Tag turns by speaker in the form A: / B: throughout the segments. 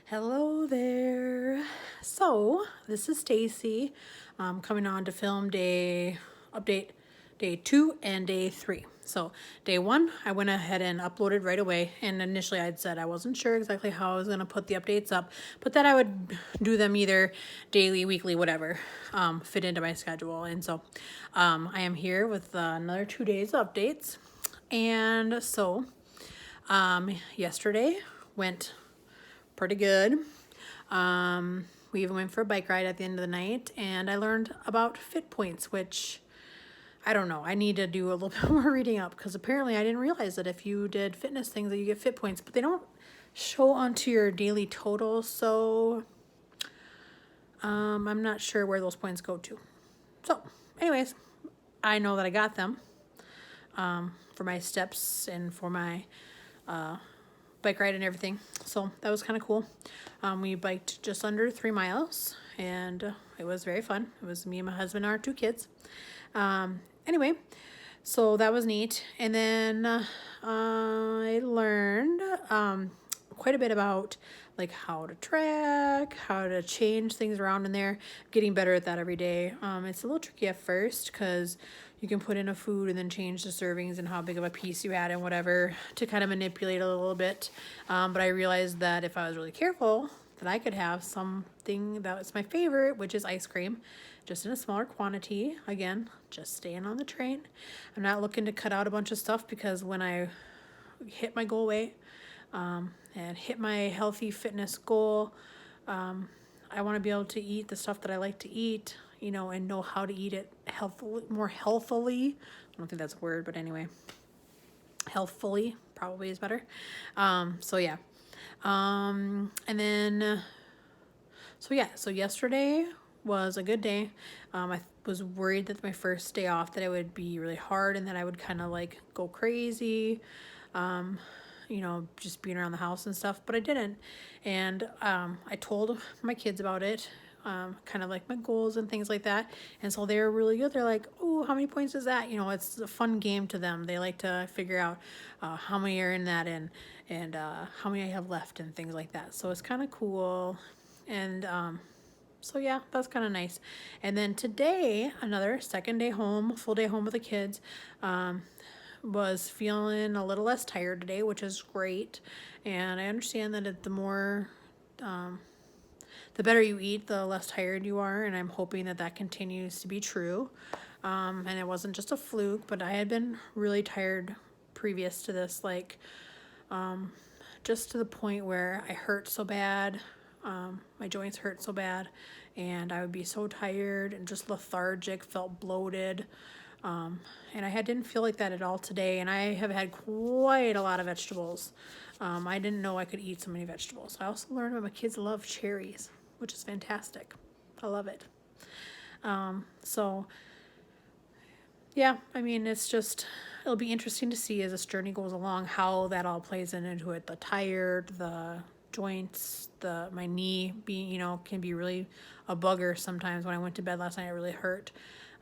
A: Hello there. So this is Stacy, coming on to film update day 2 and day 3. So day 1, I went ahead and uploaded right away. And initially I'd said I wasn't sure exactly how I was going to put the updates up, but that I would do them either daily, weekly, whatever, fit into my schedule. And so I am here with another 2 days updates. And so yesterday went pretty good. We even went for a bike ride at the end of the night, and I learned about fit points, which I don't know. I need to do a little bit more reading up because apparently I didn't realize that if you did fitness things that you get fit points, but they don't show onto your daily total. So I'm not sure where those points go to. So, anyways, I know that I got them for my steps and for my bike ride and everything. So that was kind of cool. We biked just under 3 miles, and it was very fun. It was me and my husband and our 2 kids. Anyway, so that was neat. And then I learned quite a bit about like how to track, how to change things around in there. Getting better at that every day. It's a little tricky at first because you can put in a food and then change the servings and how big of a piece you add and whatever to kind of manipulate a little bit. But I realized that if I was really careful, that I could have something that was my favorite, which is ice cream, just in a smaller quantity. Again, just staying on the train. I'm not looking to cut out a bunch of stuff because when I hit my goal weight and hit my healthy fitness goal, I want to be able to eat the stuff that I like to eat, and know how to eat it more healthily. I don't think that's a word, but anyway, healthfully probably is better. So yeah. And then, so yesterday was a good day. I was worried that my first day off that it would be really hard and that I would kind of like go crazy, just being around the house and stuff, but I didn't. And I told my kids about it, kind of like my goals and things like that. And so they're really good. They're like, oh, how many points is that? It's a fun game to them. They like to figure out how many are in that and how many I have left and things like that. So it's kind of cool. And so yeah, that's kind of nice. And then today, another second day home, full day home with the kids. Was feeling a little less tired today, which is great. And I understand that the better you eat, the less tired you are. And I'm hoping that that continues to be true. And it wasn't just a fluke, but I had been really tired previous to this, like just to the point where I hurt so bad. My joints hurt so bad, and I would be so tired and just lethargic, felt bloated. And I didn't feel like that at all today, and I have had quite a lot of vegetables. I didn't know I could eat so many vegetables. I also learned that my kids love cherries, which is fantastic. I love it. So, yeah, I mean, it'll be interesting to see as this journey goes along how that all plays into it. The tired, the joints, my knee being, can be really a bugger sometimes. When I went to bed last night, it really hurt.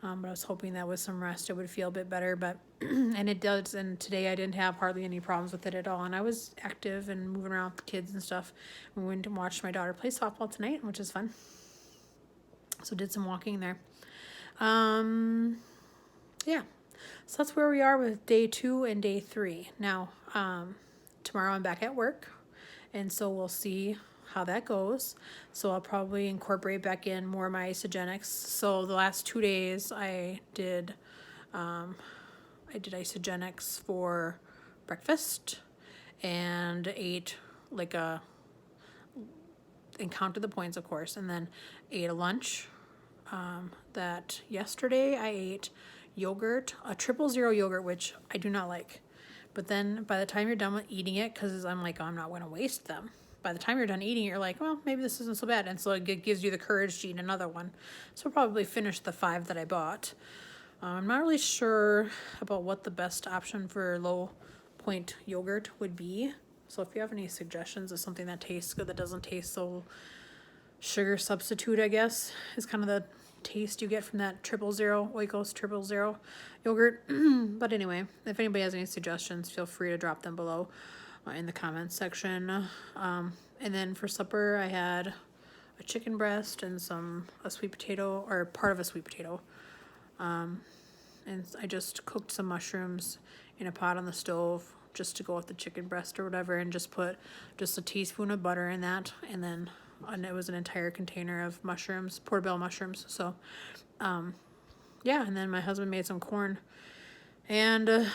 A: But I was hoping that with some rest it would feel a bit better, but and it does. And today I didn't have hardly any problems with it at all, and I was active and moving around with the kids and stuff. We went and watched my daughter play softball tonight, which is fun. So did some walking there. Yeah, so that's where we are with day 2 and day 3. Now, tomorrow I'm back at work, and so we'll see how that goes. So I'll probably incorporate back in more of my Isagenix. So the last 2 days I did Isagenix for breakfast and ate and counted the points, of course, and then ate a lunch. That yesterday I ate yogurt, a 000 yogurt, which I do not like. But then by the time you're done with eating it, because I'm like, oh, I'm not going to waste them. By the time you're done eating it, you're like, well, maybe this isn't so bad. And so it gives you the courage to eat another one. So I'll probably finish the 5 that I bought. I'm not really sure about what the best option for low point yogurt would be. So if you have any suggestions of something that tastes good, that doesn't taste so sugar substitute, I guess, is kind of the taste you get from that 000 Oikos 000 yogurt. But anyway, if anybody has any suggestions, feel free to drop them below. in the comments section. And then for supper, I had a chicken breast and a sweet potato, or part of a sweet potato. And I just cooked some mushrooms in a pot on the stove just to go with the chicken breast or whatever, and just put just a teaspoon of butter in that, and then it was an entire container of mushrooms, portobello mushrooms. So, yeah, and then my husband made some corn, and a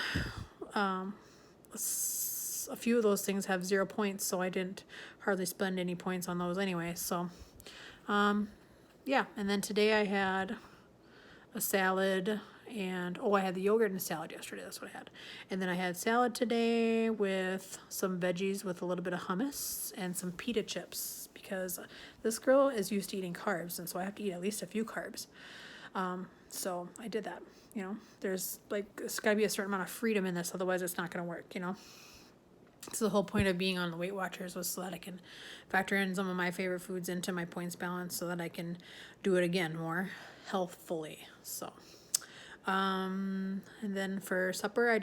A: few of those things have 0 points, so I didn't hardly spend any points on those anyway. So, yeah, and then today I had a salad, and I had the yogurt and salad yesterday. That's what I had. And then I had salad today with some veggies with a little bit of hummus and some pita chips, because this girl is used to eating carbs, and so I have to eat at least a few carbs. So I did that. There's got to be a certain amount of freedom in this, otherwise it's not going to work. So the whole point of being on the Weight Watchers was so that I can factor in some of my favorite foods into my points balance, so that I can do it again more healthfully. So, and then for supper,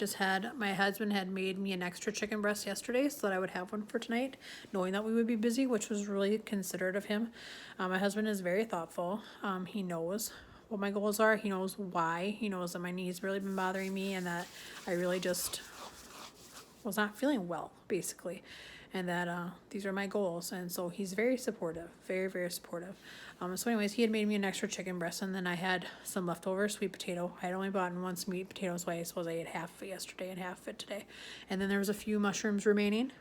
A: my husband had made me an extra chicken breast yesterday so that I would have one for tonight, knowing that we would be busy, which was really considerate of him. My husband is very thoughtful. He knows what my goals are. He knows why. He knows that my knees really been bothering me, and that I really just was not feeling well, basically, and that these are my goals. And so he's very supportive, very, very supportive. So anyways, he had made me an extra chicken breast, and then I had some leftover sweet potato. I had only bought one sweet potato, so I suppose I ate half of it yesterday and half of it today. And then there was a few mushrooms remaining,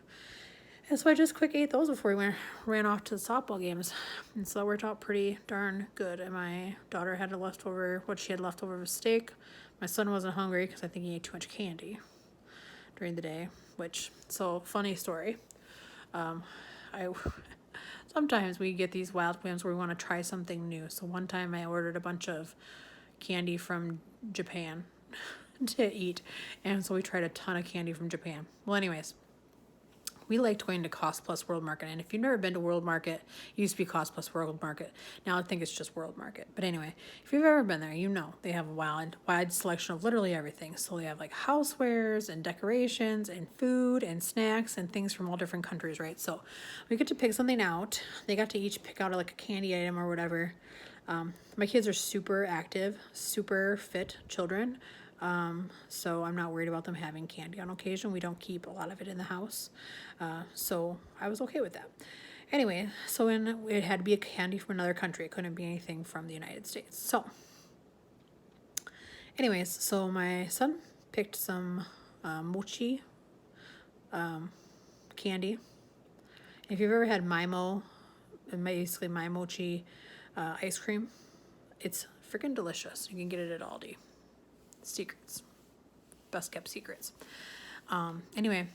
A: and so I just quick ate those before we ran off to the softball games. And so that worked out pretty darn good. And my daughter had what she had left over was steak. My son wasn't hungry because I think he ate too much candy during the day, funny story. Sometimes we get these wild whims where we want to try something new. So one time I ordered a bunch of candy from Japan to eat, and so we tried a ton of candy from Japan. Well, anyways, we liked going to Cost Plus World Market, and if you've never been to World Market, it used to be Cost Plus World Market. Now I think it's just World Market. But anyway, if you've ever been there, they have a wide selection of literally everything. So they have housewares and decorations and food and snacks and things from all different countries, right? So we get to pick something out. They got to each pick out a candy item or whatever. My kids are super active, super fit children. So I'm not worried about them having candy on occasion. We don't keep a lot of it in the house. So I was okay with that. Anyway, so it had to be a candy from another country. It couldn't be anything from the United States. So anyways, so my son picked some mochi candy. If you've ever had basically My Mochi ice cream, it's freaking delicious. You can get it at Aldi. Secrets. Best kept secrets. Anyway,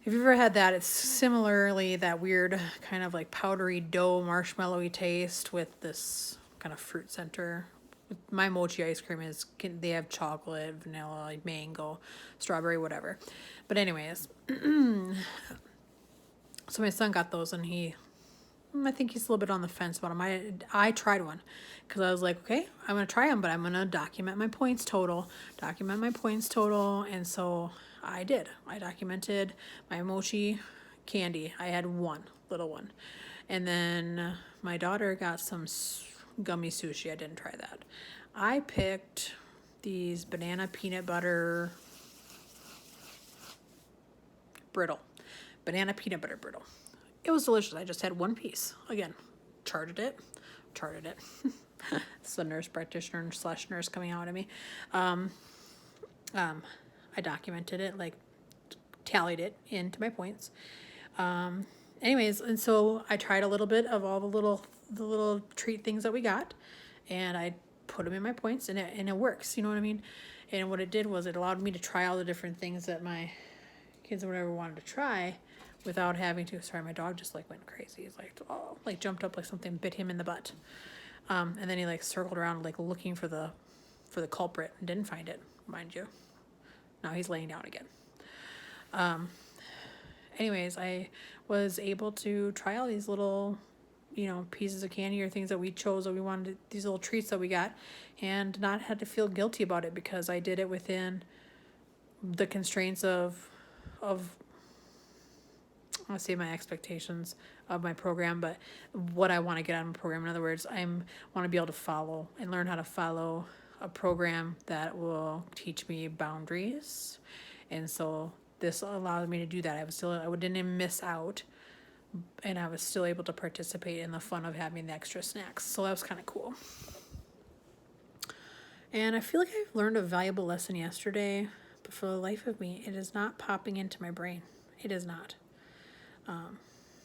A: if you've ever had that, it's similarly that weird kind of powdery dough, marshmallowy taste with this kind of fruit center. My mochi ice cream they have chocolate, vanilla, mango, strawberry, whatever. But anyways, so my son got those, and I think he's a little bit on the fence about them. I tried one because I was like, okay, I'm going to try them, but I'm going to document my points total. And so I did. I documented my mochi candy. I had one, little one. And then my daughter got some gummy sushi. I didn't try that. I picked these banana peanut butter brittle. It was delicious. I just had one piece. Again, charted it. It's the nurse practitioner / nurse coming out at me. I documented it, tallied it into my points. Anyways, and so I tried a little bit of all the little treat things that we got, and I put them in my points, and it works. You know what I mean? And what it did was it allowed me to try all the different things that my kids or whatever wanted to try, without having to. Sorry, my dog just went crazy. He's jumped up like something bit him in the butt. And then he circled around looking for the culprit and didn't find it, mind you. Now he's laying down again. Anyways, I was able to try all these little, pieces of candy or things that we chose that we wanted, these little treats that we got, and not had to feel guilty about it, because I did it within the constraints of want to say my expectations of my program, but what I want to get out of my program. In other words, I want to be able to follow and learn how to follow a program that will teach me boundaries. And so this allowed me to do that. I didn't miss out, and I was still able to participate in the fun of having the extra snacks. So that was kind of cool. And I feel like I've learned a valuable lesson yesterday, but for the life of me, it is not popping into my brain. It is not.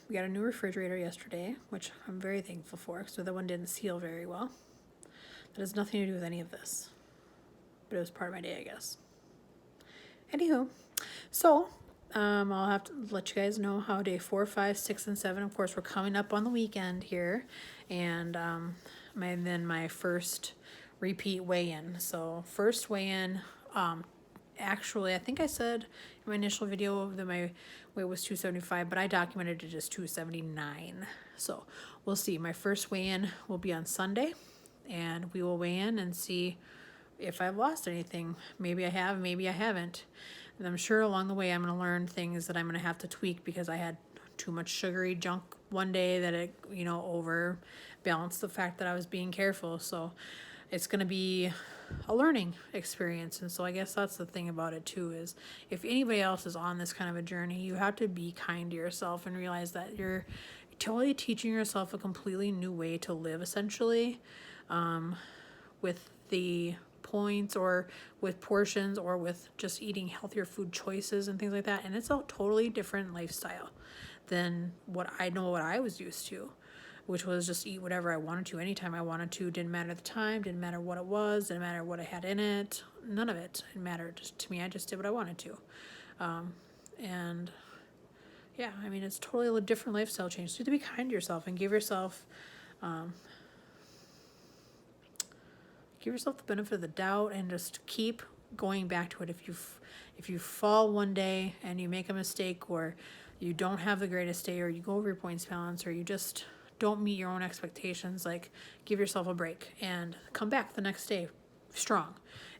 A: We got a new refrigerator yesterday, which I'm very thankful for, because the other one didn't seal very well. That has nothing to do with any of this, but it was part of my day, I guess. Anywho, so I'll have to let you guys know how day 4, 5, 6, and 7. Of course, we're coming up on the weekend here, and my first repeat weigh-in. So first weigh-in, actually, I think I said in my initial video that my weight was 275, but I documented it as 279. So we'll see. My first weigh-in will be on Sunday, and we will weigh in and see if I've lost anything. Maybe I have, maybe I haven't. And I'm sure along the way I'm going to learn things that I'm going to have to tweak, because I had too much sugary junk one day that it, overbalanced the fact that I was being careful. So it's going to be a learning experience. And so I guess that's the thing about it too, is if anybody else is on this kind of a journey, you have to be kind to yourself and realize that you're totally teaching yourself a completely new way to live, essentially, with the points or with portions or with just eating healthier food choices and things like that. And it's a totally different lifestyle than what I was used to, which was just eat whatever I wanted to, anytime I wanted to. Didn't matter the time, didn't matter what it was, didn't matter what I had in it. None of it mattered to me. I just did what I wanted to. And yeah, I mean, it's totally a different lifestyle change. So you have to be kind to yourself and give yourself the benefit of the doubt, and just keep going back to it. If you fall one day and you make a mistake, or you don't have the greatest day, or you go over your points balance, or you just don't meet your own expectations, like, give yourself a break and come back the next day strong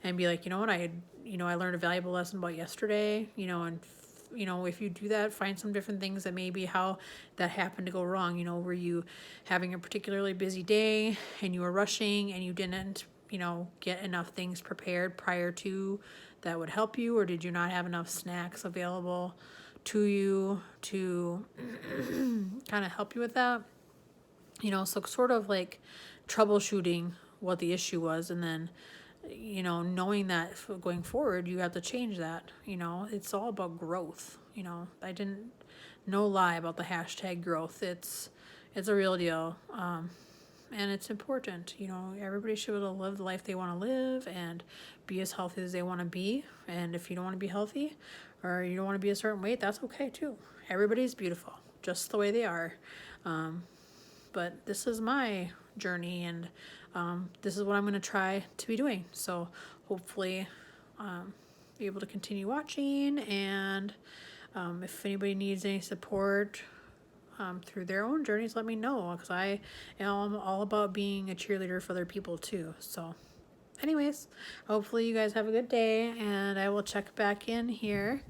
A: and be like, you know what, I learned a valuable lesson about yesterday, and if you do that, find some different things that maybe how that happened to go wrong. Were you having a particularly busy day and you were rushing and you didn't get enough things prepared prior to that would help you, or did you not have enough snacks available to you to kind of help you with that? So sort of like troubleshooting what the issue was, and then, knowing that going forward, you have to change that. It's all about growth. I didn't, no lie about the hashtag growth. It's a real deal. And it's important. Everybody should be able to live the life they want to live and be as healthy as they want to be. And if you don't want to be healthy, or you don't want to be a certain weight, that's okay too. Everybody's beautiful, just the way they are. But this is my journey, and this is what I'm going to try to be doing. So hopefully be able to continue watching, and if anybody needs any support through their own journeys, let me know, because I am all about being a cheerleader for other people too. So anyways, hopefully you guys have a good day, and I will check back in here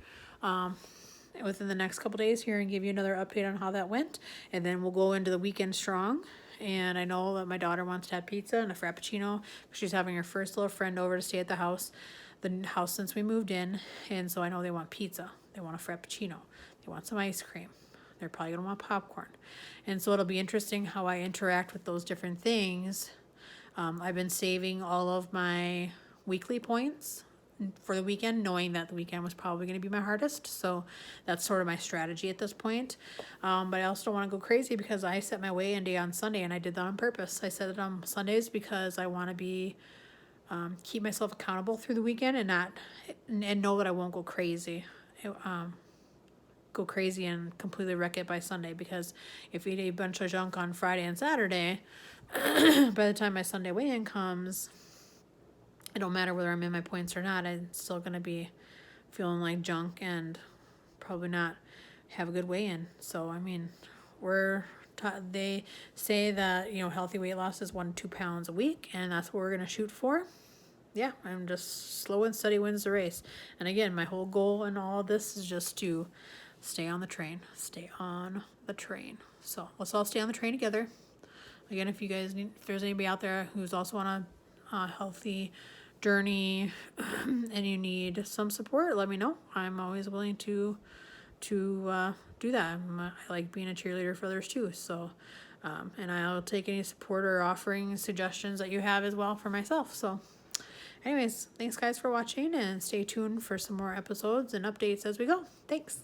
A: within the next couple days here and give you another update on how that went, and then we'll go into the weekend strong. And I know that my daughter wants to have pizza and a Frappuccino. She's having her first little friend over to stay at the house since we moved in, and so I know they want pizza, they want a Frappuccino, they want some ice cream, they're probably gonna want popcorn. And so it'll be interesting how I interact with those different things. I've been saving all of my weekly points for the weekend, knowing that the weekend was probably going to be my hardest. So that's sort of my strategy at this point. But I also don't want to go crazy, because I set my weigh-in day on Sunday, and I did that on purpose. I set it on Sundays because I want to keep myself accountable through the weekend, and know that I won't go crazy. Go crazy and completely wreck it by Sunday, because if you eat a bunch of junk on Friday and Saturday, by the time my Sunday weigh-in comes, it don't matter whether I'm in my points or not, I'm still going to be feeling like junk and probably not have a good weigh-in. So, I mean, they say that, healthy weight loss is 1 to 2 pounds a week, and that's what we're going to shoot for. Yeah, I'm just slow and steady wins the race. And again, my whole goal in all of this is just to stay on the train. Stay on the train. So let's all stay on the train together. Again, if you guys need, if there's anybody out there who's also on a healthy journey and you need some support, let me know. I'm always willing to do that. I like being a cheerleader for others too. So, and I'll take any support or offering suggestions that you have as well for myself. So anyways, thanks guys for watching, and stay tuned for some more episodes and updates as we go. Thanks.